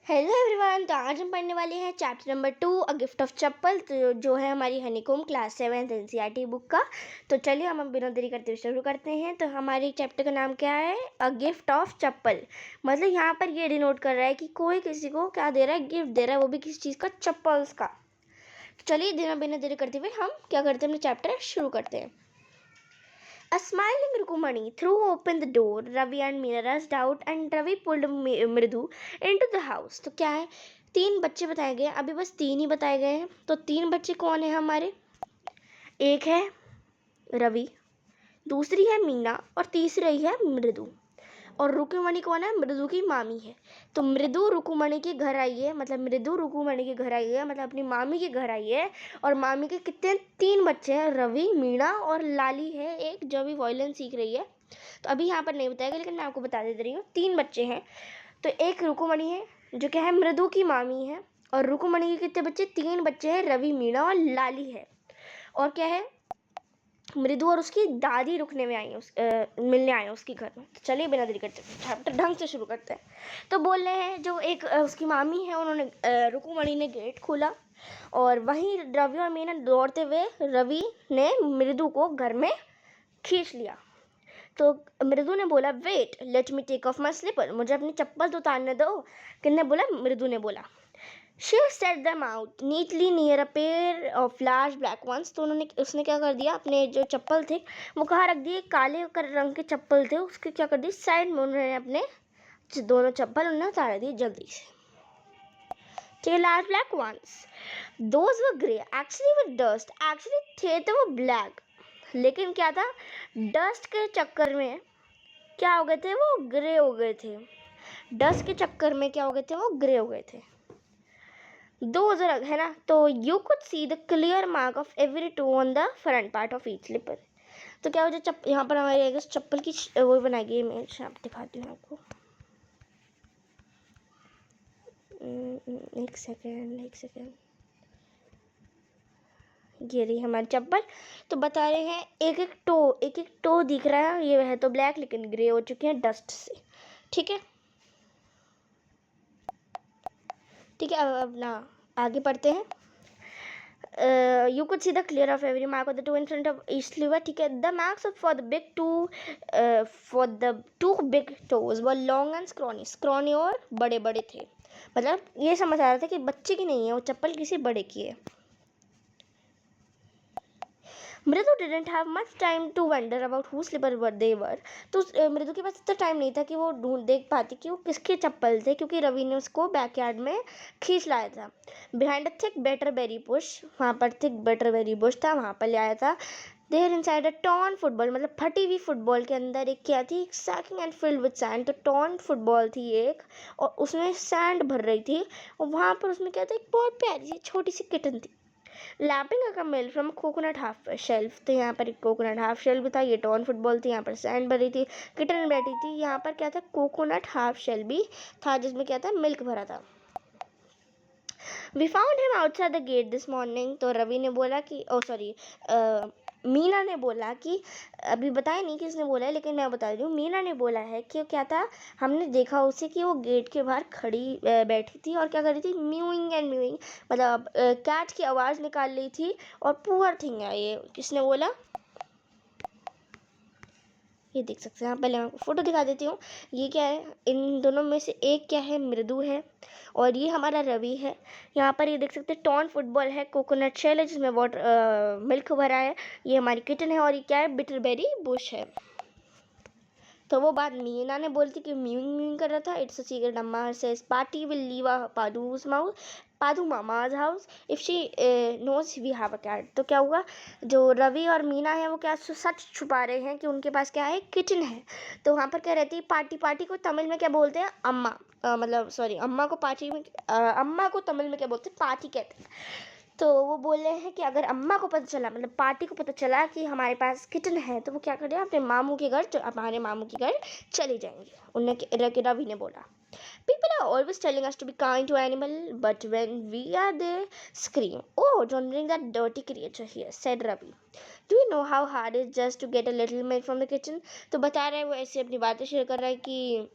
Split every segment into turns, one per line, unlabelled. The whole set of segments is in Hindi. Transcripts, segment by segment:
Hello everyone. तो आज हम पढ़ने वाले हैं chapter number 2 a gift of chappal, तो जो है हमारी हनीकॉम क्लास 7 एनसीईआरटी बुक का। तो चलिए हम बिना देरी करते हुए शुरू करते हैं। तो हमारी चैप्टर का नाम क्या है? अ गिफ्ट ऑफ चप्पल। मतलब यहाँ पर ये डिनोट कर रहा है कि कोई किसी को क्या दे रहा है, गिफ्ट दे रहा है, वो भी किसी चीज़ का, चप्पल्स का। तो चलिए बिना देरी करते हुए हम क्या करते हैं, अपने चैप्टर शुरू करते हैं। A smiling Rukumani threw open the door. Ravi and Meena rushed out and Ravi pulled Mridu into the house. तो क्या है, 3 बच्चे बताए गए, अभी बस 3 ही बताए गए हैं। तो 3 बच्चे कौन है हमारे? एक है रवि, दूसरी है मीना और तीसरी है मृदु। और रुकुमणि कौन है? मृदु की मामी है। तो मृदु रुकुमणि के घर आई है, मतलब मृदु रुकुमणि के घर आई है, मतलब अपनी मामी के घर आई है। और मामी के कितने? 3 बच्चे हैं, रवि, मीणा और लाली है एक, जो अभी वॉयलिन सीख रही है। तो अभी यहाँ पर नहीं बताएगा, लेकिन मैं आपको बता दे रही हूँ, 3 बच्चे हैं। तो एक रुकुमणि है जो क्या है, मृदु की मामी है। और रुकुमणि के कितने बच्चे? 3 बच्चे हैं, रवि, मीणा और लाली है। और क्या है, मृदु और उसकी दादी रुकने में आई है, मिलने आए हैं उसके घर में। तो चलिए बिना देरी करते चैप्टर ढंग से शुरू करते हैं। तो बोल रहे हैं, जो एक उसकी मामी है, उन्होंने रुकुमणि ने गेट खोला और वहीं रवि और मीना दौड़ते हुए रवि ने मृदु को घर में खींच लिया। तो मृदु ने बोला, wait let me take off my slipper, मुझे अपनी चप्पल तो उतारने दो। किसने बोला? मृदु ने बोला। She set them out neatly near a pair of large black ones. तो उसने क्या कर दिया, अपने जो चप्पल थे वो कहाँ रख दिए? काले रंग के चप्पल थे, उसके क्या कर दिए, साइड में उन्होंने अपने दोनों चप्पल उन्हें उतार दिए जल्दी से। ठीक है, large black ones, those were grey actually with dust, actually थे तो वो ब्लैक, लेकिन क्या था, डस्ट के चक्कर में क्या हो गए थे, वो ग्रे हो गए थे। डस्ट के चक्कर में क्या हो गए थे, वो ग्रे हो गए थे। दो अलग है ना। तो you could see the clear mark of every toe on the front part of each slipper. तो क्या हो जाए, यहाँ पर हमारे चप्पल की वो बनाई गई इमेज, आप दिखाती हूँ आपको। एक सेकेंड, ये रही हमारी चप्पल। तो बता रहे हैं एक एक टो दिख रहा है, ये है तो ब्लैक लेकिन ग्रे हो चुके हैं डस्ट से। ठीक है, अब ना आगे पढ़ते हैं। You could see the clear of every mark of the two in front of each sliver. ठीक है, the marks for the for the two big toes were long and scrawny और बड़े बड़े थे। मतलब ये समझ आ रहा था कि बच्चे की नहीं है, वो चप्पल किसी बड़े की है। मृदु didn't have much time to wonder about whose slipper they were. तो मृदु के पास इतना टाइम नहीं था कि वो देख पाती कि वो किसके चप्पल थे, क्योंकि रवि ने उसको बैकयार्ड में खींच लाया था। बिहाइंड अ थिक बेटरबेरी बुश, वहाँ पर थिक बेटरबेरी बुश था, वहाँ पर ले आया था। There inside a torn football, मतलब फटी हुई फुटबॉल के अंदर एक क्या थी, sacking and filled with sand. तो टॉर्न फुटबॉल थी एक, और उसमें सैंड भर रही थी। और वहाँ पर उसमें क्या था, एक बहुत प्यारी सी छोटी सी किटन थी, lapping a mill from coconut half shelf. तो यहाँ पर एक कोकोनट हाफ शेल्फ था, ये टॉर्न फुटबॉल थी, यहाँ पर सैंड भरी थी, किटन बैठी थी। यहाँ पर क्या था, कोकोनट हाफ शेल्फ भी था, जिसमें क्या था, मिल्क भरा था। We found him outside the gate this morning. तो रवि ने बोला कि मीना ने बोला कि, अभी बताया नहीं किसने बोला है, लेकिन मैं बता रही हूँ, मीना ने बोला है कि क्या था, हमने देखा उसे कि वो गेट के बाहर खड़ी बैठी थी और क्या कर रही थी, म्यूइंग एंड म्यूइंग, मतलब कैट की आवाज़ निकाल रही थी। और पुअर थिंग है, ये किसने बोला, ये देख सकते हैं आप। पहले मैं आपको फोटो दिखा देती हूँ। ये क्या है, इन दोनों में से एक क्या है, मृदु है, और ये हमारा रवि है। यहाँ पर ये देख सकते हैं, टॉर्न फुटबॉल है, कोकोनट शेल है जिसमें वाटर मिल्क भरा है, ये हमारी किटन है, और ये क्या है, बिटरबेरी बुश है। तो वो बात मीना ने बोली थी कि म्यूइंग म्यूइंग कर रहा था। It's a secret, Amma says Paati will leave a Paadu's mouse, Paadu Mama's house if she knows we have a cat. तो क्या हुआ, जो रवि और मीना है वो क्या सच छुपा रहे हैं कि उनके पास क्या है, किचन है। तो वहाँ पर क्या रहती है, पार्टी। पार्टी को तमिल में क्या बोलते हैं, अम्मा, मतलब सॉरी, अम्मा को पार्टी में अम्मा को तमिल में क्या बोलते हैं, पार्टी कहते हैं। तो वो बोल रहे हैं कि अगर अम्मा को पता चला, मतलब पार्टी को पता चला कि हमारे पास किटन है, तो वो क्या करें, अपने मामू के घर, हमारे मामू के घर चले जाएंगे। उन्हें रवि ने बोला, people are always telling us to be kind to animal, but when we are there, scream, oh, don't bring that dirty creature here, said Ravi. Do you know how hard it is just to get a little milk from the kitchen? तो बता रहे हैं वो, ऐसे अपनी बातें शेयर कर रहा है कि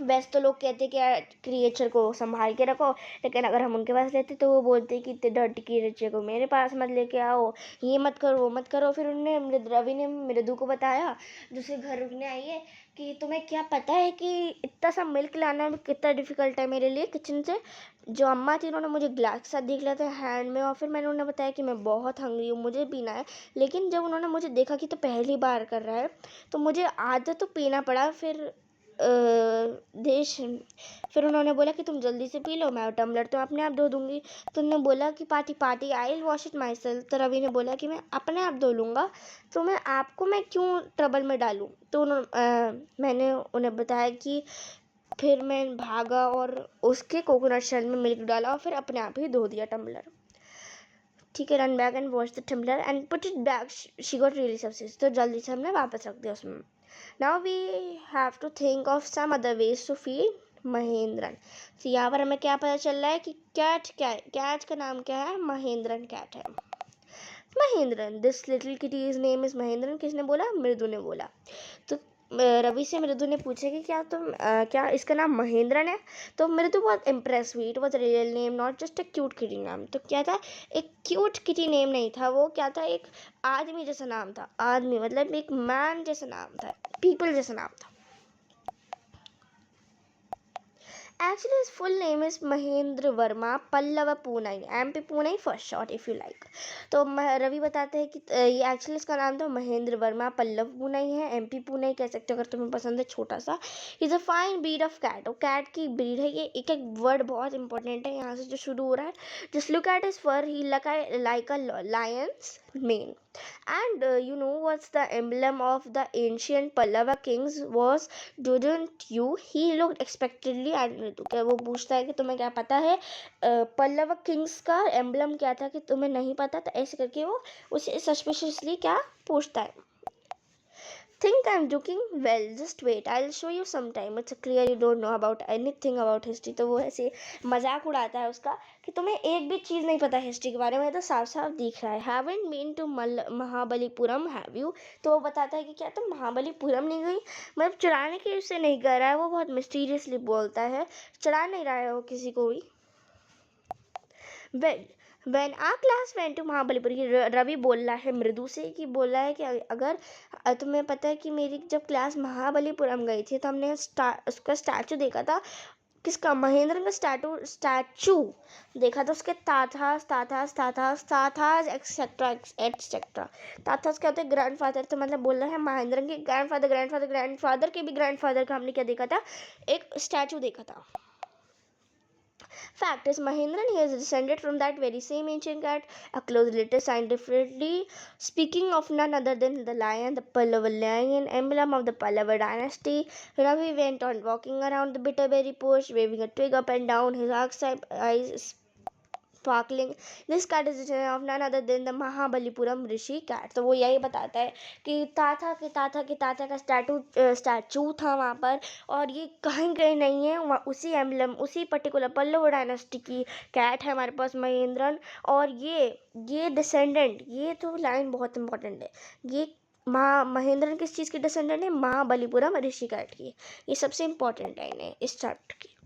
वैसे तो लोग कहते कि क्रिएचर को संभाल के रखो, लेकिन अगर हम उनके पास रहते तो वो बोलते कि इतने डर्टी क्रिएचर को मेरे पास मत लेके आओ, ये मत करो वो मत करो। फिर उन्होंने रवि ने मृदु को बताया, दूसरे घर रुकने आई है, कि तुम्हें क्या पता है कि इतना सा मिल्क लाना कितना डिफ़िकल्ट है मेरे लिए किचन से। जो अम्मा थी उन्होंने मुझे ग्लास के साथ देख लिया था हैंड में, और फिर मैंने उन्हें बताया कि मैं बहुत हंग्री हूँ, मुझे पीना है। लेकिन जब उन्होंने मुझे देखा कि तो पहली बार कर रहा है, तो मुझे आधा तो पीना पड़ा। देश फिर उन्होंने बोला कि तुम जल्दी से पी लो, मैं टम्बलर तो अपने आप धो दूंगी। तो उन्होंने बोला कि party party I will wash it my self. तो रवि ने बोला कि मैं अपने आप धो लूँगा, तो मैं क्यों ट्रबल में डालूँ। तो मैंने उन्हें बताया कि फिर मैं भागा और उसके कोकोनट शेल में मिल्क डाला और फिर अपने आप ही धो दिया टम्बलर। ठीक है, run back and wash the tumbler and put it back. She got really success. तो जल्दी से हमने वापस रख दिया उसमें। Now we have to think of some other ways to feed Mahendran. तो यहाँ पर हमें क्या पता चल रहा है कि कैट का नाम क्या है, महेंद्रन कैट है। Mahendran, this little kitty's name is Mahendran. किसने बोला, मृदु ने बोला। तो रवि से मृदु ने पूछा कि क्या इसका नाम महेंद्रन है। तो मृदु बहुत इम्प्रेस हुई। It was real name, not just a cute kitty नाम। तो क्या था, एक क्यूट किटी नेम नहीं था वो, क्या था, एक आदमी जैसा नाम था। आदमी मतलब एक मैन जैसा नाम था, पीपल जैसा नाम था। Actually, his full name is Mahendra Verma Pallava Poonai, MP Poonai for short if you like. तो रवि बताते हैं कि ये एक्चुअली इसका नाम तो महेंद्र वर्मा पल्लव पूनाई है, MP पूनाई कह सकते हो अगर तुम्हें पसंद है, छोटा सा। Is a fine breed of cat. और कैट की ब्रीड है ये। एक एक वर्ड बहुत इंपॉर्टेंट है यहाँ से जो शुरू हो रहा है। Just look at his fur, he like a lion's mane. And you know what's the emblem of the ancient Pallava kings was, didn't you? He looked expectantly at मृदु। क्या वो पूछता है कि तुम्हें क्या पता है पल्लव किंग्स का एम्बलम क्या था, कि तुम्हें नहीं पता। तो ऐसे करके वो उसे सस्पिशियसली क्या पूछता है। Think I'm joking? Well, just wait. I'll show you sometime. It's clear you don't know about anything about history. तो वो ऐसे मजाक उड़ाता है उसका कि तुम्हें एक भी चीज़ नहीं पता हिस्ट्री के बारे में, तो साफ साफ दिख रहा है। Haven't been to Mahabalipuram, have you? तो वो बताता है कि क्या तुम महाबलीपुरम नहीं गई, मतलब चुराने की उससे नहीं कर रहा है, वो बहुत मिस्टीरियसली बोलता है, चढ़ा नहीं रहा है वो किसी को भी। When our class went to Mahabalipur, ये रवि बोल रहा है मृदु से, कि बोल रहा है कि अगर तुम्हें पता है कि मेरी जब क्लास महाबलीपुरम गई थी तो हमने उसका स्टैचू देखा था। किसका, महेंद्र का स्टैचू देखा था। उसके ताथास एक्सेट्रा एक्सेट्रा। ताथास क्या होता है, ग्रैंडफादर। तो मतलब बोल रहा है महेंद्र के ग्रैंडफादर के भी ग्रैंडफादर का हमने क्या देखा था, एक स्टैचू देखा था। Fact is, Mahendran, he is descended from that very same ancient cat. A close relative, scientifically speaking, of none other than the lion, the Pallava lion, emblem of the Pallava dynasty. Ravi went on walking around the bitterberry bush, waving a twig up and down, his eyes sparkling. This cat is of none other than the Mahabalipuram Rishi cat. तो वो यही बताता है कि ताता का स्टैचू था वहाँ पर, और ये कहीं कहीं नहीं है, वहाँ उसी एम्बलम उसी पर्टिकुलर पल्लव डायनेस्टी की कैट है हमारे पास महेंद्रन। और ये डिसेंडेंट, ये तो लाइन बहुत इंपॉर्टेंट है, ये महेंद्रन किस चीज़ की डिसेंडेंट है, महाबलीपुरम ऋषि कैट की। ये सबसे इंपॉर्टेंट लाइन है इस चैप्टर की,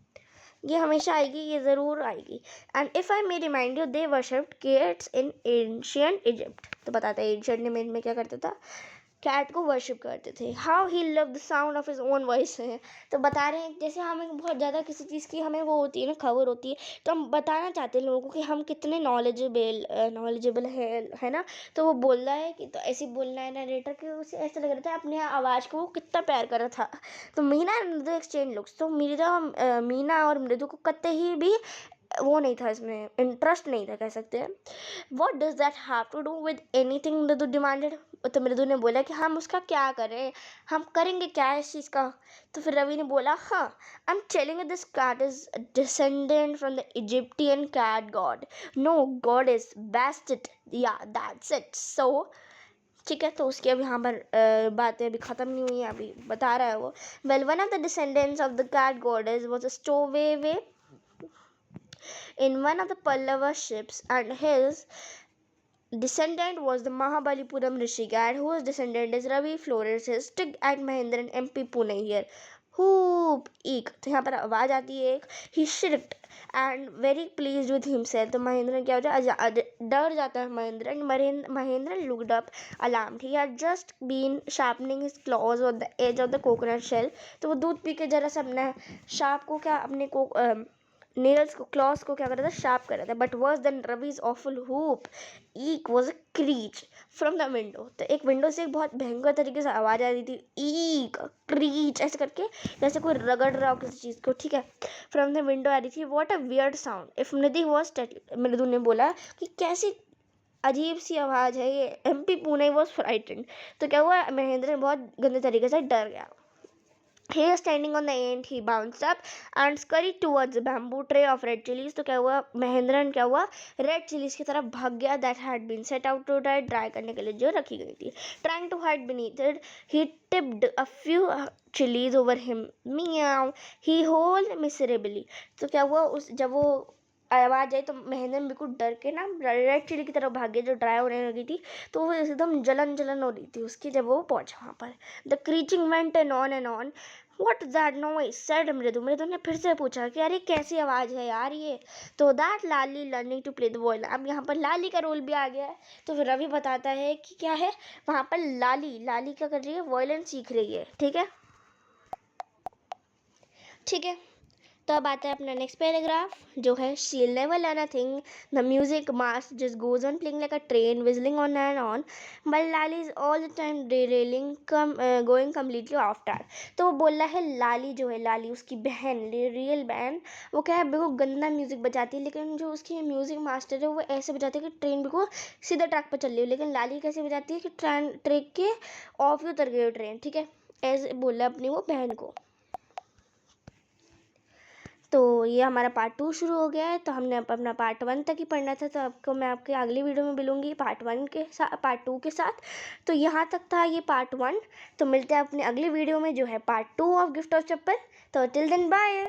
ये हमेशा आएगी, ये ज़रूर आएगी। And if I may remind you, they worshipped cats in ancient Egypt. तो बताता है एंशियंट में क्या करता था, कैट को वर्शिप करते थे। How he love the sound of his own voice है। तो बता रहे हैं जैसे हमें बहुत ज़्यादा किसी चीज़ की हमें वो होती है ना, खबर होती है, तो हम बताना चाहते हैं लोगों को कि हम कितने नॉलेजेबल है ना। तो वो बोल रहा है कि, तो ऐसे बोलना है नरेटर कि उसे ऐसा लग रहा था अपने आवाज़ को वो कितना प्यार कर रहा था। तो मीना एंड मृदु एक्सचेंज लुक्स। तो मीना और मृदु को कतई ही भी वो नहीं था, इसमें इंटरेस्ट नहीं था कह सकते हैं। What does that have to do with anything, Mridu demanded. तो मृदु ने बोला कि हम उसका क्या करें, हम करेंगे क्या इस चीज़ का। तो फिर रवि ने बोला, हाँ, I am telling you this cat is descendant from the Egyptian cat god. No, god is best, yeah that's it. So ठीक है, तो उसकी अब यहाँ पर बातें अभी ख़त्म नहीं हुई हैं, अभी बता रहा है वो। Well, one of the descendants of the cat goddess was a stowaway in one of the Pallava ships, and his descendant was the Mahabalipuram Rishi cat, whose descendant is Ravi Flores. His stick at Mahendran MP Pune here. हुप ईक। तो यहाँ पर आवाज़ आती है एक। He shrieked and very pleased with himself. तो महेंद्र क्या होता है, डर जाता है Mahendra. And Mahendra looked up alarmed. He had just been sharpening his claws on the edge of the coconut shell. तो वो दूध पी के जरा सा अपना शार्प को क्या अपने को नेल्स को क्लॉस को क्या कर रहा था, शार्प कर रहा था। But worse than Ravi's awful hoop ईक was a crèche from the window. तो एक विंडो से एक बहुत भयंकर तरीके से आवाज़ आ रही थी, ईक क्रीच ऐसे करके, जैसे कोई रगड़ रहा हो किसी चीज़ को, ठीक है। फ्रॉम द विंडो आ रही थी। What a weird sound if मृदु वॉज मृदु ने बोला कि कैसी अजीब सी आवाज़ है ये। MP Poona was frightened. तो क्या हुआ, महेंद्र बहुत गंदे तरीके से डर गया। He is standing on the end. He bounced up and scurried towards the bamboo tray of red chilies. तो क्या हुआ, महेंद्रन क्या हुआ, रेड चिलीज की तरफ भाग गया। That had been set out to dry करने के लिए जो रखी गई थी। Trying to hide beneath it, he tipped a few chilies over him. Meow. He howled miserably. तो क्या हुआ, उस जब वो आवाज़ आई तो महेंद्र बिल्कुल डर के ना रेड चिली की तरफ भागे जो ड्राई होने लगी थी। तो वो एकदम जलन हो रही थी उसकी जब वो पहुंचा वहाँ पर। The screeching went and on. What that noise said Mridu ने फिर से पूछा कि अरे कैसी आवाज़ है यार ये। तो that Lali learning to play the violin. अब यहाँ पर लाली का रोल भी आ गया है। तो फिर रवि बताता है कि क्या है वहाँ पर लाली क्या कर रही है, वॉयलिन सीख रही है, ठीक है। तो अब आता है अपना नेक्स्ट पैराग्राफ जो है, she'll never learn a thing, the music must just goes on playing like a train whistling on and on, but Lali is all the time derailing going completely off track. तो वो बोल रहा है लाली जो है, लाली उसकी बहन, रियल बहन, वो क्या है बिल्कुल गंदा म्यूजिक बजाती है। लेकिन जो उसकी म्यूजिक मास्टर है वो ऐसे बजाती है कि ट्रेन बिल्कुल सीधा ट्रैक पर चल रही है। लेकिन लाली कैसे बजाती है कि ट्रैक के ऑफ ही उतर गई ट्रेन, ठीक है। ऐसे बोल रहा है अपनी वो बहन को। तो ये हमारा पार्ट 2 शुरू हो गया है। तो हमने अपना पार्ट 1 तक ही पढ़ना था। तो आपको मैं आपके अगली वीडियो में मिलूंगी पार्ट 1 के साथ, पार्ट 2 के साथ। तो यहाँ तक था ये पार्ट 1। तो मिलते हैं अपने अगली वीडियो में जो है part 2 of gift of chappal. तो टिल देन बाय।